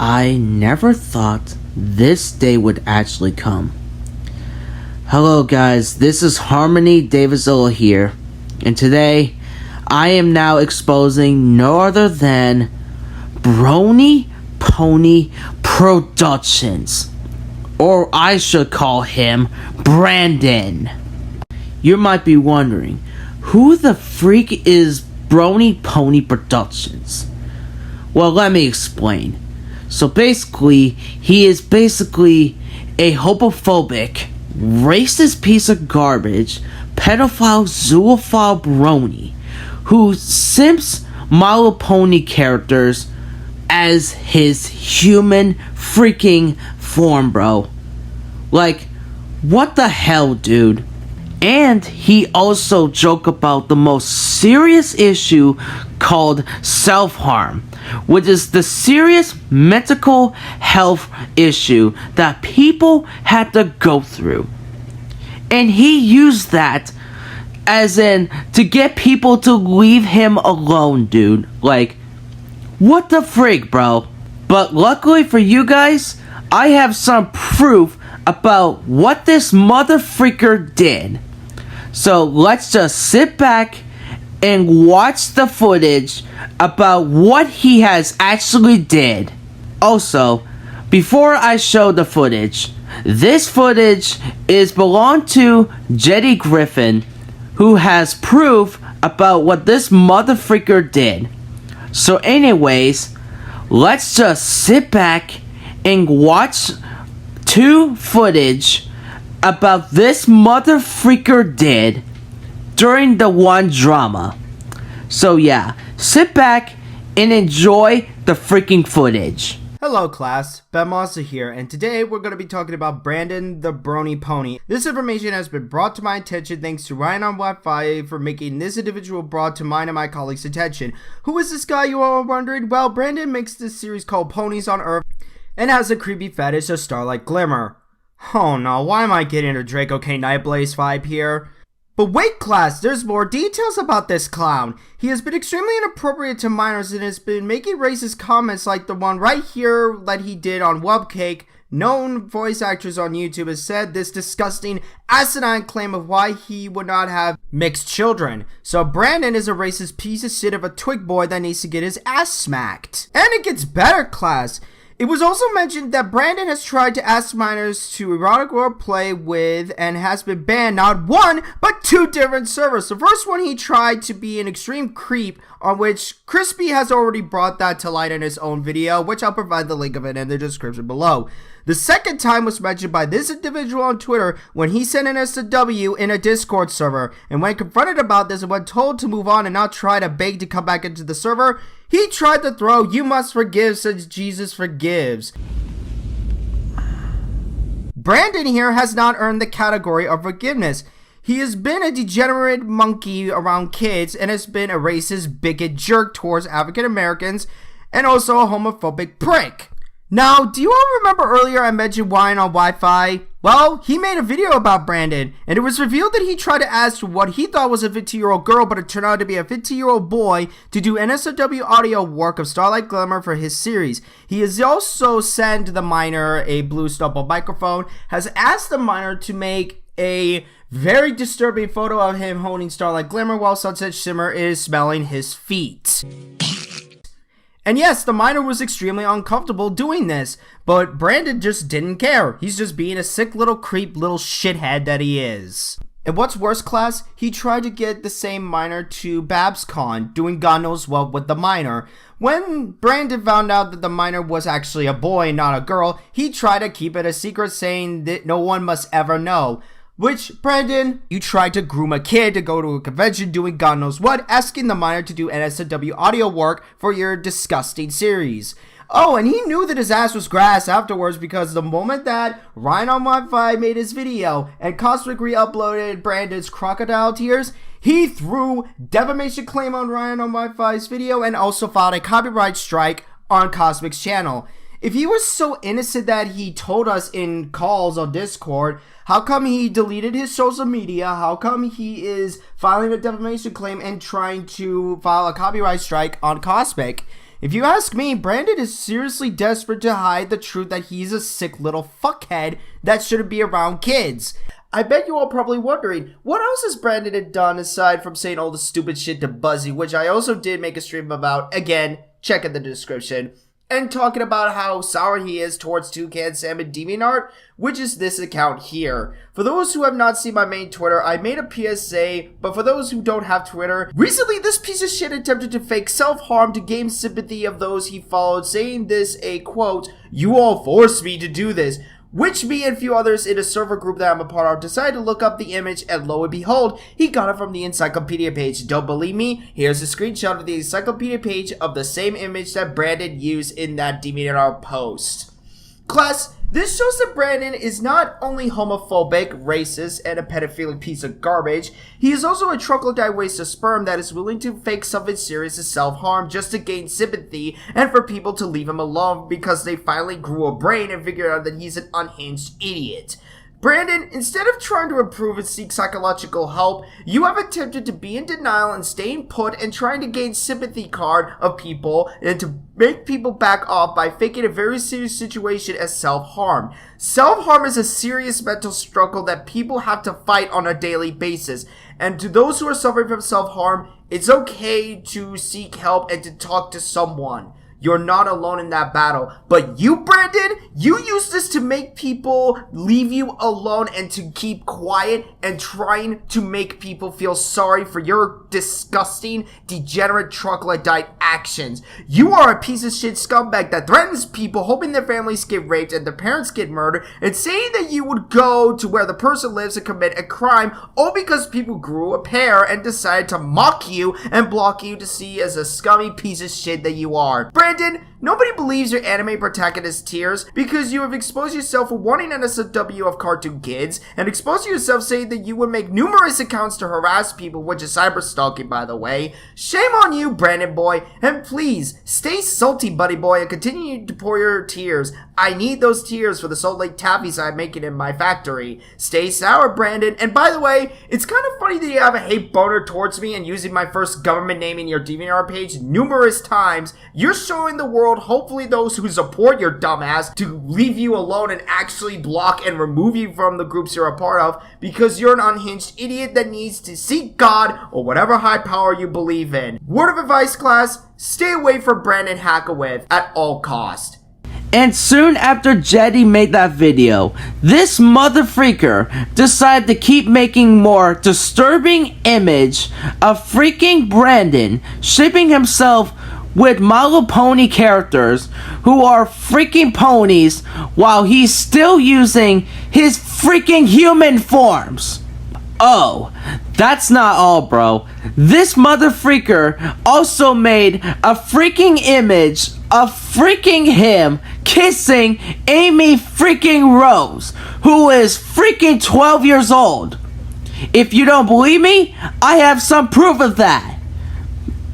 I never thought this day would actually come. Hello guys, this is Harmony Davisilla here, and today I am now exposing no other than Brony Pony Productions, or I should call him Brandon. You might be wondering, who the freak is Brony Pony Productions? Well, let me explain. So basically, he is basically a homophobic, racist piece of garbage, pedophile, zoophile brony, who simps My Little Pony characters as his human freaking form, bro. Like, what the hell, dude? And he also joked about the most serious issue called self-harm, which is the serious mental health issue that people had to go through. And he used that as in to get people to leave him alone, dude. Like, what the freak, bro? But luckily for you guys, I have some proof about what this mother freaker did. So let's just sit back and watch the footage about what he has actually did. Also, before I show the footage, this footage is belonged to Jetty Griffin, who has proof about what this mother freaker did. So anyways, let's just sit back and watch two footage about this mother freaker did during the one drama. So yeah, sit back and enjoy the freaking footage. Hello class, Ben Monster here, and today we're going to be talking about Brandon the Brony Pony. This information has been brought to my attention thanks to Ryan on Wi-Fi for making this individual brought to mine and my colleagues' attention. Who is this guy, you all are wondering? Well, Brandon makes this series called Ponies on Earth and has a creepy fetish of Starlight Glimmer. Oh no, why am I getting a Draco K Nightblaze vibe here? But wait class, there's more details about this clown. He has been extremely inappropriate to minors and has been making racist comments like the one right here that he did on Webcake. Known voice actors on YouTube has said this disgusting asinine claim of why he would not have mixed children. So Brandon is a racist piece of shit of a twig boy that needs to get his ass smacked. And it gets better class. It was also mentioned that Brandon has tried to ask minors to erotic role play with and has been banned not one, but two different servers. The first one he tried to be an extreme creep, on which Crispy has already brought that to light in his own video, which I'll provide the link of it in the description below. The second time was mentioned by this individual on Twitter when he sent an SW in a Discord server, and when confronted about this and when told to move on and not try to beg to come back into the server, he tried to throw "you must forgive since Jesus forgives." Brandon here has not earned the category of forgiveness. He has been a degenerate monkey around kids and has been a racist bigot jerk towards African Americans and also a homophobic prick. Now, do you all remember earlier I mentioned Wine on Wi-Fi? Well, he made a video about Brandon, and it was revealed that he tried to ask what he thought was a 15-year-old girl, but it turned out to be a 15-year-old boy to do NSFW audio work of Starlight Glimmer for his series. He has also sent the minor a blue stubble microphone, has asked the minor to make a very disturbing photo of him holding Starlight Glimmer while Sunset Shimmer is smelling his feet. And yes, the minor was extremely uncomfortable doing this, but Brandon just didn't care. He's just being a sick little creep little shithead that he is. And what's worse class, he tried to get the same minor to BabsCon, doing God knows what with the minor. When Brandon found out that the minor was actually a boy, not a girl, he tried to keep it a secret, saying that no one must ever know. Which, Brandon, you tried to groom a kid to go to a convention doing God knows what, asking the minor to do NSFW audio work for your disgusting series. Oh, and he knew that his ass was grass afterwards because the moment that Ryan on Wi-Fi made his video and Cosmic re-uploaded Brandon's crocodile tears, he threw defamation claim on Ryan on Wi-Fi's video and also filed a copyright strike on Cosmic's channel. If he was so innocent that he told us in calls on Discord, how come he deleted his social media? How come he is filing a defamation claim and trying to file a copyright strike on Cosmic? If you ask me, Brandon is seriously desperate to hide the truth that he's a sick little fuckhead that shouldn't be around kids. I bet you all probably wondering, what else has Brandon done aside from saying all the stupid shit to Buzzy, which I also did make a stream about. Again, check in the description. And talking about how sour he is towards Toucan Sam and DeviantArt, which is this account here. For those who have not seen my main Twitter, I made a PSA, but for those who don't have Twitter, recently this piece of shit attempted to fake self-harm to gain sympathy of those he followed, saying this a quote, "You all forced me to do this," which me and a few others in a server group that I'm a part of decided to look up the image, and lo and behold, he got it from the encyclopedia page. Don't believe me? Here's a screenshot of the encyclopedia page of the same image that Brandon used in that DeviantArt post. Class, this shows that Brandon is not only homophobic, racist, and a pedophilic piece of garbage, he is also a troglodyte waste of sperm that is willing to fake something serious as self-harm just to gain sympathy and for people to leave him alone because they finally grew a brain and figured out that he's an unhinged idiot. Brandon, instead of trying to improve and seek psychological help, you have attempted to be in denial and staying put and trying to gain sympathy card of people and to make people back off by faking a very serious situation as self-harm. Self-harm is a serious mental struggle that people have to fight on a daily basis. And to those who are suffering from self-harm, it's okay to seek help and to talk to someone. You're not alone in that battle. But you, Brandon, you use this to make people leave you alone and to keep quiet and trying to make people feel sorry for your disgusting, degenerate troglodyte actions. You are a piece of shit scumbag that threatens people, hoping their families get raped and their parents get murdered, and saying that you would go to where the person lives and commit a crime all because people grew a pair and decided to mock you and block you to see as a scummy piece of shit that you are. Brandon, nobody believes your anime protagonist tears because you have exposed yourself for wanting an SOW of cartoon kids and exposed yourself saying that you would make numerous accounts to harass people, which is cyber stalking, by the way. Shame on you, Brandon boy, and please stay salty, buddy boy, and continue to pour your tears. I need those tears for the Salt Lake Taffies I'm making in my factory. Stay sour, Brandon. And by the way, it's kind of funny that you have a hate boner towards me and using my first government name in your DeviantArt page numerous times. You're showing the world, hopefully those who support your dumbass, to leave you alone and actually block and remove you from the groups you're a part of because you're an unhinged idiot that needs to seek God or whatever high power you believe in. Word of advice, class, stay away from Brandon Hackawith at all cost. And soon after Jetty made that video, this motherfreaker decided to keep making more disturbing image of freaking Brandon shipping himself with My Little Pony characters who are freaking ponies while he's still using his freaking human forms. Oh, that's not all, bro. This motherfreaker also made a freaking image of freaking him kissing Amy freaking Rose, who is freaking 12 years old. If you don't believe me, I have some proof of that.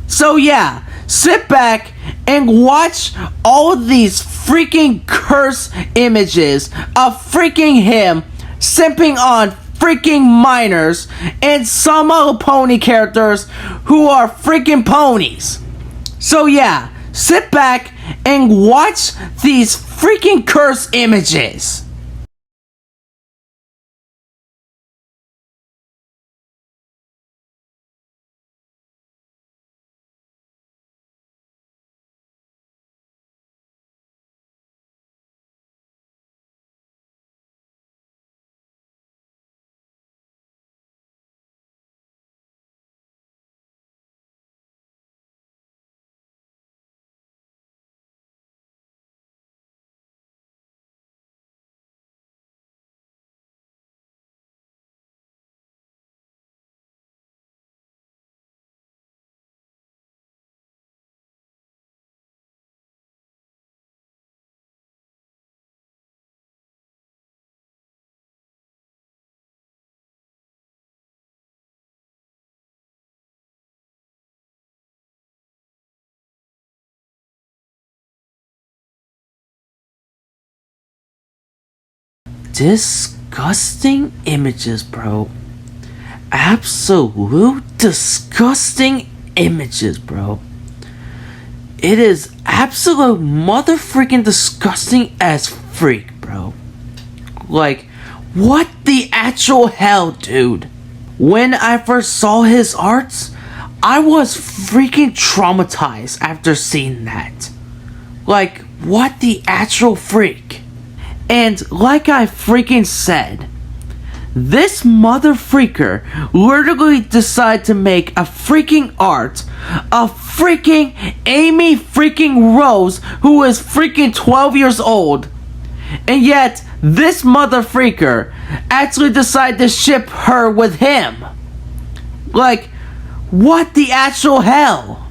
So yeah, sit back and watch all of these freaking curse images of freaking him simping on freaking minors and some other pony characters who are freaking ponies. So yeah, sit back and watch these freaking curse images. Disgusting images, bro. Absolute disgusting images, bro. It is absolute mother freaking disgusting as freak, bro. Like, what the actual hell, dude? When I first saw his arts, I was freaking traumatized after seeing that. Like, what the actual freak? And like I freaking said, this mother freaker literally decided to make a freaking art of freaking Amy freaking Rose, who is freaking 12 years old. And yet, this mother freaker actually decided to ship her with him. Like, what the actual hell?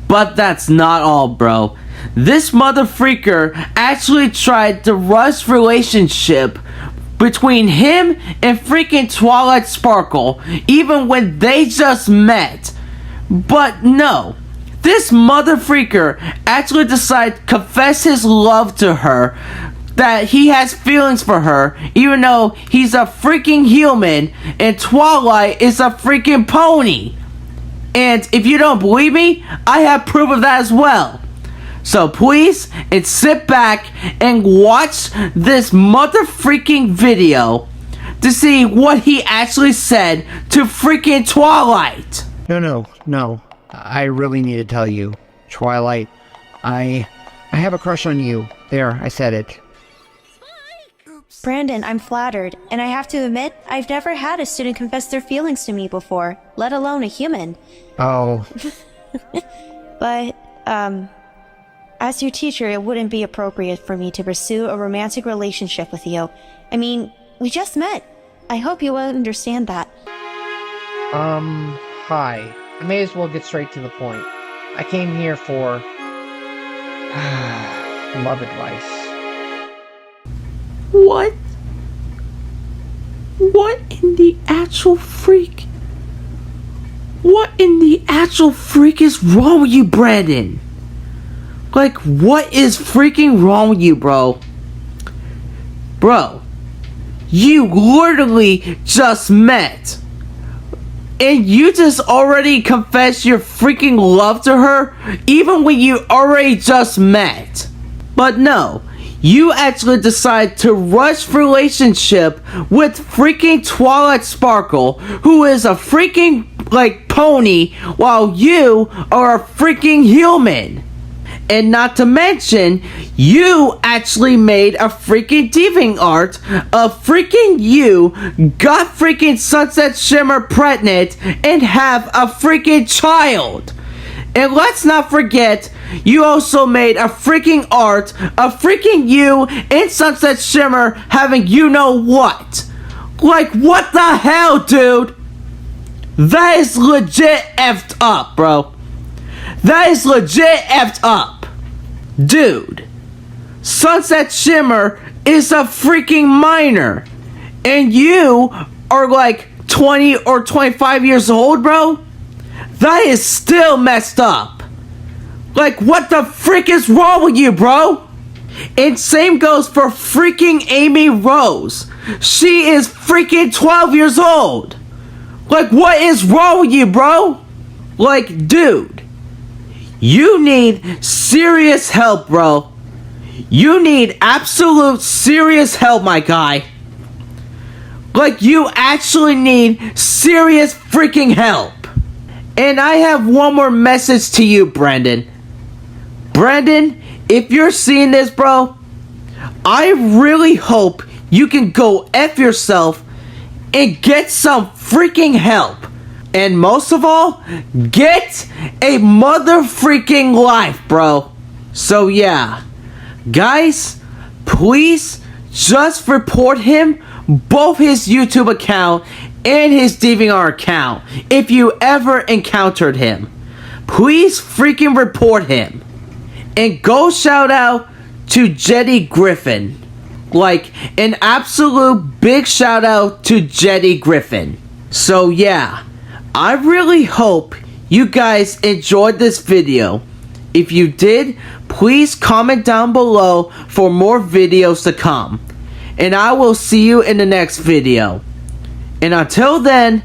But that's not all, bro. This mother freaker actually tried to rush relationship between him and freaking Twilight Sparkle, even when they just met. But no, this mother freaker actually decided to confess his love to her, that he has feelings for her, even though he's a freaking human and Twilight is a freaking pony. And if you don't believe me, I have proof of that as well. So please, and sit back and watch this mother freaking video to see what he actually said to freaking Twilight. No. I really need to tell you, Twilight, I have a crush on you. There, I said it. Brandon, I'm flattered, and I have to admit, I've never had a student confess their feelings to me before, let alone a human. Oh. But, as your teacher, it wouldn't be appropriate for me to pursue a romantic relationship with you. I mean, we just met. I hope you will understand that. Hi. I may as well get straight to the point. I came here for love advice. What? What in the actual freak? What in the actual freak is wrong with you, Brandon? Like, what is freaking wrong with you, bro? Bro, you literally just met. And you just already confessed your freaking love to her, even when you already just met. But no, you actually decide to rush relationship with freaking Twilight Sparkle, who is a freaking, like, pony, while you are a freaking human. And not to mention, you actually made a freaking thieving art of freaking you got freaking Sunset Shimmer pregnant and have a freaking child. And let's not forget, you also made a freaking art of freaking you and Sunset Shimmer having you know what. Like, what the hell, dude? That is legit effed up, bro. That is legit effed up. Dude, Sunset Shimmer is a freaking minor. And you are like 20 or 25 years old, bro? That is still messed up. Like, what the frick is wrong with you, bro? And same goes for freaking Amy Rose. She is freaking 12 years old. Like, what is wrong with you, bro? Like, dude, you need serious help, bro. You need absolute serious help, my guy. Like, you actually need serious freaking help. And I have one more message to you, Brandon. Brandon, if you're seeing this, bro, I really hope you can go F yourself and get some freaking help. And most of all, get a mother freaking life, bro. So yeah, guys, please just report him, both his YouTube account and his DeviantArt account, if you ever encountered him. Please freaking report him. And go shout out to Jetty Griffin. Like, an absolute big shout out to Jetty Griffin. So yeah, I really hope you guys enjoyed this video. If you did, please comment down below for more videos to come. And I will see you in the next video. And until then,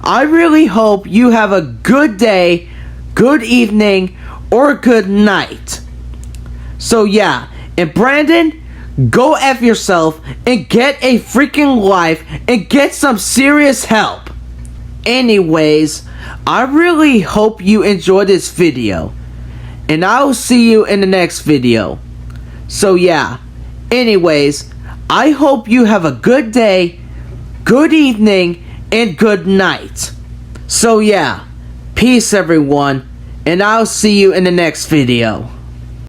I really hope you have a good day, good evening, or good night. So yeah, and Brandon, go F yourself and get a freaking life and get some serious help. Anyways, I really hope you enjoyed this video, and I will see you in the next video. So yeah, anyways, I hope you have a good day, good evening, and good night. So yeah, peace everyone, and I'll see you in the next video.